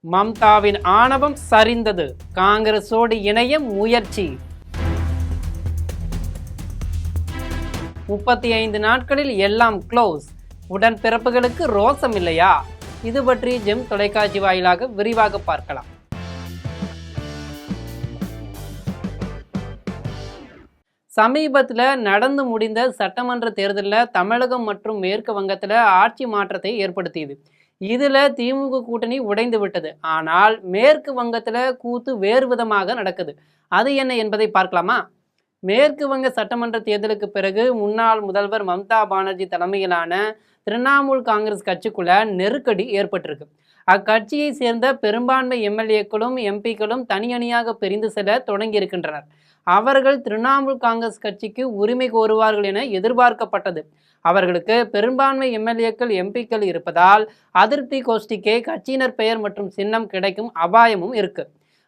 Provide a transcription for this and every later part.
மம்தாவின் ஆணவம் சரிந்தது. காங்கிரஸோடு இணைய முயற்சி. 35 நாட்களில் எல்லாம் க்ளோஸ். உடன்பிறப்புகளுக்கு ரோசம் இல்லையா? இது பற்றி ஜெம் தொலைக்காட்சி வாயிலாக விரிவாக பார்க்கலாம். சமீபத்தில் நடந்து முடிந்த சட்டமன்ற தேர்தலில் தமிழகம் மற்றும் மேற்கு வங்கத்தில் ஆட்சி மாற்றத்தை ஏற்படுத்தியது. இதில் திமுக கூட்டணி உடைந்து விட்டது. ஆனால் மேற்கு வங்கத்தில் கூத்து வேறு விதமாக நடக்குது. அது என்ன என்பதை பார்க்கலாமா? மேற்கு வங்க சட்டமன்ற தேர்தலுக்கு பிறகு முன்னாள் முதல்வர் மம்தா பானர்ஜி தலைமையிலான திரிணாமுல் காங்கிரஸ் கட்சிக்குள்ள நெருக்கடி ஏற்பட்டிருக்கு. அக்கட்சியை சேர்ந்த பெரும்பான்மை எம்எல்ஏக்களும் எம்பிக்களும் தனியணியாக பிரிந்து செல்ல தொடங்கியிருக்கின்றனர். அவர்கள் திரிணாமுல் காங்கிரஸ் கட்சிக்கு உரிமை கோருவார்கள் என எதிர்பார்க்கப்பட்டது. அவர்களுக்கு பெரும்பான்மை எம்எல்ஏக்கள் எம்பிக்கள் இருப்பதால் அதிருப்தி கோஷ்டிக்கே கட்சியினர் பெயர் மற்றும் சின்னம் கிடைக்கும் அபாயமும் இருக்கு.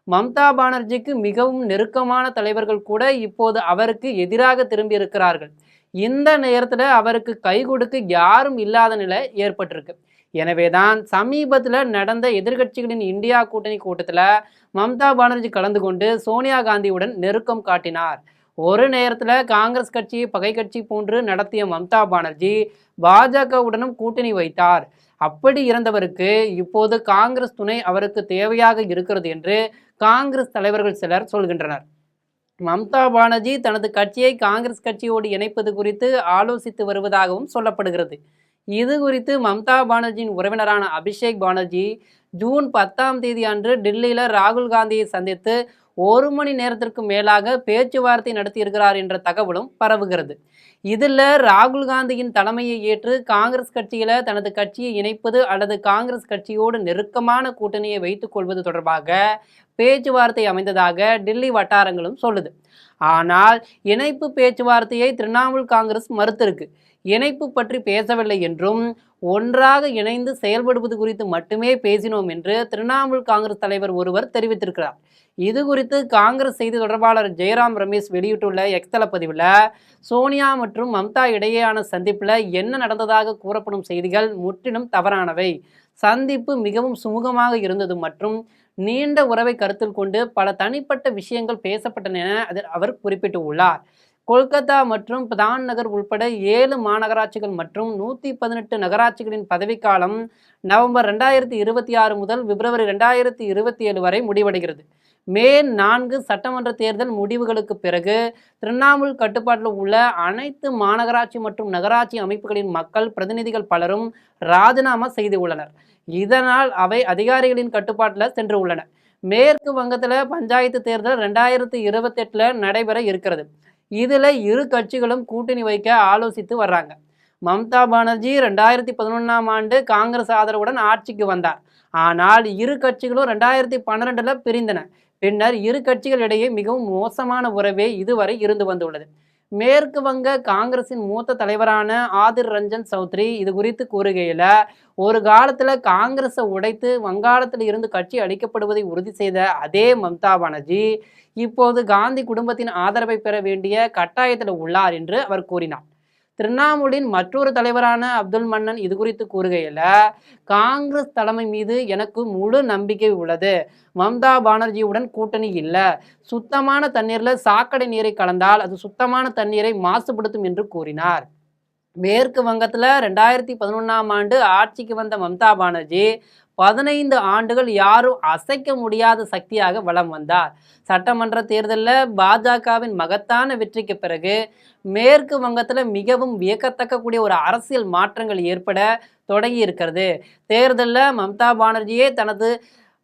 மம்தா பானர்ஜிக்கு மிகவும் நெருக்கமான தலைவர்கள் கூட இப்போது அவருக்கு எதிராக திரும்பி இருக்கிறார்கள். இந்த நேரத்தில் அவருக்கு கை கொடுக்க யாரும் இல்லாத நிலை ஏற்பட்டிருக்கு. எனவேதான் சமீபத்தில் நடந்த எதிர்கட்சிகளின் இந்தியா கூட்டணி கூட்டத்தில் மம்தா பானர்ஜி கலந்து கொண்டு சோனியா காந்தியுடன் நெருக்கம் காட்டினார். ஒரு நேரத்தில் காங்கிரஸ் கட்சியை பகை கட்சி போன்று நடத்திய மம்தா பானர்ஜி பாஜகவுடனும் கூட்டணி வைத்தார். அப்படி இருந்தவருக்கு இப்போது காங்கிரஸ் துணை அவருக்கு தேவையாக இருக்கிறது என்று காங்கிரஸ் தலைவர்கள் சிலர் சொல்கின்றனர். மம்தா பானர்ஜி தனது கட்சியை காங்கிரஸ் கட்சியோடு இணைப்பது குறித்து ஆலோசித்து வருவதாகவும் சொல்லப்படுகிறது. இது குறித்து மம்தா பானர்ஜியின் உறவினரான அபிஷேக் பானர்ஜி ஜூன் 10 அன்று டெல்லியில் ராகுல் காந்தியை சந்தித்து 1 மணி நேரத்திற்கு மேலாக பேச்சுவார்த்தை நடத்தியிருக்கிறார் என்ற தகவலும் பரவுகிறது. இதில் ராகுல் காந்தியின் தலைமையை ஏற்று காங்கிரஸ் கட்சியில் தனது கட்சியை இணைப்பது அல்லது காங்கிரஸ் கட்சியோடு நெருக்கமான கூட்டணியை வைத்துக் கொள்வது தொடர்பாக பேச்சுவார்த்தை அமைந்ததாக டெல்லி வட்டாரங்களும் சொல்லுது. ஆனால் இணைப்பு பேச்சுவார்த்தையை திரிணாமுல் காங்கிரஸ் மறுத்திருக்கு. இணைப்பு பற்றி பேசவில்லை என்றும் ஒன்றாக இணைந்து செயல்படுவது குறித்து மட்டுமே பேசினோம் என்று திரிணாமுல் காங்கிரஸ் தலைவர் ஒருவர் தெரிவித்திருக்கிறார். இது குறித்து காங்கிரஸ் செய்தி தொடர்பாளர் ஜெயராம் ரமேஷ் வெளியிட்டுள்ள எக்ஸ்தல பதிவில் சோனியா மற்றும் மம்தா இடையேயான சந்திப்பில் என்ன நடந்ததாக கூறப்படும் செய்திகள் முற்றிலும் தவறானவை. சந்திப்பு மிகவும் சுமூகமாக இருந்தது மற்றும் நீண்ட உறவை கருத்தில் கொண்டு பல தனிப்பட்ட விஷயங்கள் பேசப்பட்டன என அவர் குறிப்பிட்டுள்ளார். கொல்கத்தா மற்றும் தான் நகர் உள்பட 7 மாநகராட்சிகள் மற்றும் 118 நகராட்சிகளின் பதவிக்காலம் நவம்பர் 2026 முதல் பிப்ரவரி 2027 வரை முடிவடைகிறது. மே 4 சட்டமன்ற தேர்தல் முடிவுகளுக்கு பிறகு திரிணாமுல் கட்டுப்பாட்டில் உள்ள அனைத்து மாநகராட்சி மற்றும் நகராட்சி அமைப்புகளின் மக்கள் பிரதிநிதிகள் பலரும் ராஜினாமா செய்துள்ளனர். இதனால் அவை அதிகாரிகளின் கட்டுப்பாட்டில் சென்று உள்ளன. மேற்கு வங்கத்தில் பஞ்சாயத்து தேர்தல் 2028 நடைபெற இருக்கிறது. இதில் இரு கட்சிகளும் கூட்டணி வைக்க ஆலோசித்து வர்றாங்க. மம்தா பானர்ஜி 2011 ஆண்டு காங்கிரஸ் ஆதரவுடன் ஆட்சிக்கு வந்தார். ஆனால் இரு கட்சிகளும் 2012 பிரிந்தன. பின்னர் இரு கட்சிகளிடையே மிகவும் மோசமான உறவே இதுவரை இருந்து வந்துள்ளது. மேற்கு வங்க காங்கிரசின் மூத்த தலைவரான ஆதிர் ரஞ்சன் சௌத்ரி இது குறித்து கூறுகையில், ஒரு காலத்தில் காங்கிரஸை உடைத்து வங்காளத்தில் இருந்து கட்சி அளிக்கப்படுவதை உறுதி செய்த அதே மம்தா பானர்ஜி இப்போது காந்தி குடும்பத்தின் ஆதரவை பெற வேண்டிய கட்டாயத்தில் உள்ளார் என்று அவர் கூறினார். திரிணாமுலின் மற்றொரு தலைவரான அப்துல் மன்னன் இது குறித்து கூறுகையில், காங்கிரஸ் தலைமை மீது எனக்கு முழு நம்பிக்கை உள்ளது. மம்தா பானர்ஜியுடன் கூட்டணி இல்லை. சுத்தமான தண்ணீரில் சாக்கடை நீரை கலந்தால் அது சுத்தமான தண்ணீரை மாசுபடுத்தும் என்று கூறினார். மேற்கு வங்கத்தில் 2011 ஆண்டு ஆட்சிக்கு வந்த மம்தா பானர்ஜி 15 ஆண்டுகள் யாரும் அசைக்க முடியாத சக்தியாக வலம் வந்தார். சட்டமன்ற தேர்தலில் பாஜகவின் மகத்தான வெற்றிக்கு பிறகு மேற்கு வங்கத்தில் மிகவும் வியக்கத்தக்கக்கூடிய ஒரு அரசியல் மாற்றங்கள் ஏற்பட தொடங்கி இருக்கிறது. தேர்தலில் மம்தா பானர்ஜியே தனது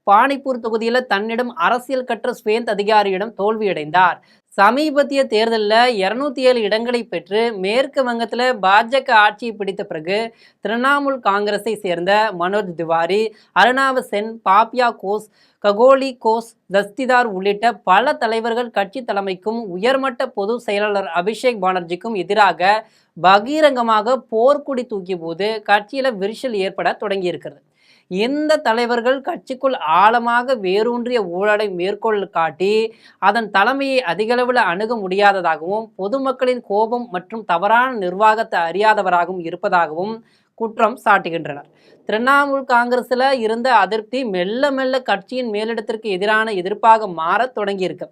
பானிப்பூர் தொகுதியில் தன்னிடம் அரசியல் கற்ற ஸ்வேந்த் அதிகாரியிடம் தோல்வியடைந்தார். சமீபத்திய தேர்தலில் 207 இடங்களை பெற்று மேற்கு வங்கத்தில் பாஜக ஆட்சியை பிடித்த பிறகு திரிணாமுல் காங்கிரஸை சேர்ந்த மனோஜ் திவாரி, அருணாவ் சென், பாப்யா கோஸ், ககோலி கோஸ், தஸ்திதார் உள்ளிட்ட பல தலைவர்கள் கட்சி தலைமைக்கும் உயர்மட்ட பொது செயலாளர் அபிஷேக் பானர்ஜிக்கும் எதிராக பகிரங்கமாக போர்க்குடி தூக்கிய போது கட்சியில் விரிசல் ஏற்பட தொடங்கியிருக்கிறது. இந்த தலைவர்கள் கட்சிக்குள் ஆழமாக வேரூன்றிய ஊழலை மேற்கோள் காட்டி அதன் தலைமையை அதிகளவில் அணுக முடியாததாகவும் பொதுமக்களின் கோபம் மற்றும் தவறான நிர்வாகத்தை அறியாதவராகவும் இருப்பதாகவும் குற்றம் சாட்டுகின்றனர். திரிணாமுல் காங்கிரஸ்ல இருந்த அதிருப்தி மெல்ல மெல்ல கட்சியின் மேலிடத்திற்கு எதிரான எதிர்ப்பாக மாறத் தொடங்கியிருக்கு.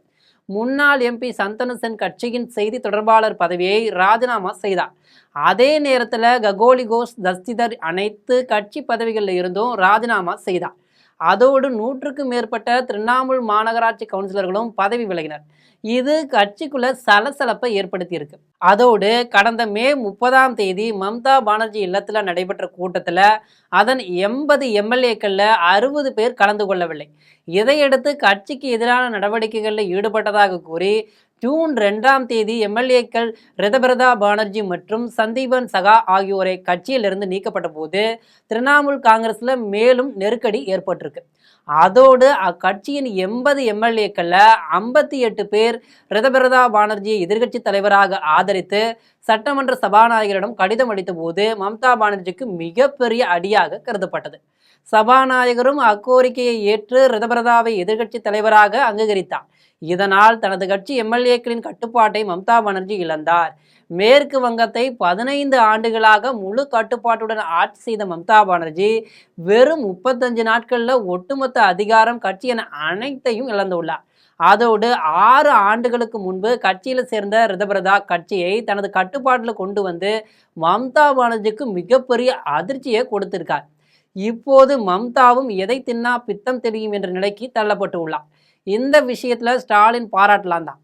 முன்னாள் எம்பி சந்தனு சென் கட்சியின் செய்தி தொடர்பாளர் பதவியை ராஜினாமா செய்தார். அதே நேரத்தில் ககோலி கோஷ் தஸ்திதர் அனைத்து கட்சி பதவிகளில் இருந்தும் ராஜினாமா செய்தார். அதோடு 100க்கும் மேற்பட்ட திரிணாமுல் மாநகராட்சி கவுன்சிலர்களும் பதவி விலகினர். இது கட்சிக்குள்ள சலசலப்பை ஏற்படுத்தியிருக்கு. அதோடு கடந்த மே 30ஆம் தேதி மம்தா பானர்ஜி இல்லத்துல நடைபெற்ற கூட்டத்தில் அதன் 80 எம்எல்ஏக்கள்ல 60 பேர் கலந்து கொள்ளவில்லை. இதையடுத்து கட்சிக்கு எதிரான நடவடிக்கைகளில் ஈடுபட்டதாக கூறி ஜூன் 2ஆம் தேதி எம்எல்ஏக்கள் ரிதபிரதா பானர்ஜி மற்றும் சந்தீபன் சகா ஆகியோரை கட்சியிலிருந்து நீக்கப்பட்ட போது திரிணாமுல் காங்கிரஸ்ல மேலும் நெருக்கடி ஏற்பட்டிருக்கு. அதோடு அக்கட்சியின் 80 எம்எல்ஏக்கள்ல 58 பேர் ரிதபிரதா பானர்ஜியை எதிர்க்கட்சி தலைவராக ஆதரித்து சட்டமன்ற சபாநாயகரிடம் கடிதம் அளித்த போது மம்தா பானர்ஜிக்கு மிகப்பெரிய அடியாக கருதப்பட்டது. சபாநாயகரும் அக்கோரிக்கையை ஏற்று ரிதபிரதாவை எதிர்க்கட்சி தலைவராக அங்கீகரித்தார். இதனால் தனது கட்சி எம்எல்ஏக்களின் கட்டுப்பாட்டை மம்தா பானர்ஜி இழந்தார். மேற்கு வங்கத்தை 15 ஆண்டுகளாக முழு கட்டுப்பாட்டுடன் ஆட்சி செய்த மம்தா பானர்ஜி வெறும் 35 நாட்களில் ஒட்டுமொத்த அதிகாரம் கட்சியின் அனைத்தையும் இழந்துள்ளார். அதோடு 6 ஆண்டுகளுக்கு முன்பு கட்சியில் சேர்ந்த ரிதபிரதா கட்சியை தனது கட்டுப்பாட்டில் கொண்டு வந்து மம்தா பானர்ஜிக்கு மிகப்பெரிய அதிர்ச்சியை கொடுத்திருக்கார். இப்போது மம்தாவும் எதை தின்னா பித்தம் தெரியும் என்ற நிலைக்கு தள்ளப்பட்டு உள்ளார். இந்த விஷயத்துல ஸ்டாலின் பாராட்டலாம் தான்.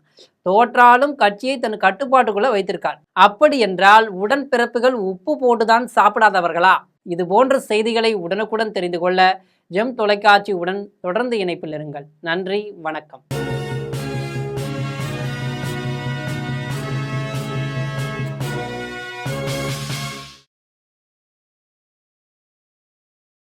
தோற்றாலும் கட்சியை தன் கட்டுப்பாட்டுக்குள்ள வைத்திருக்கார். அப்படி என்றால் உடன்பிறப்புகள் உப்பு போட்டுதான் சாப்பிடாதவர்களா? இது போன்ற செய்திகளை உடனுக்குடன் தெரிந்து கொள்ள ஜெம் தொலைக்காட்சி உடன் தொடர்ந்து இணைப்பில் இருங்கள். நன்றி, வணக்கம்.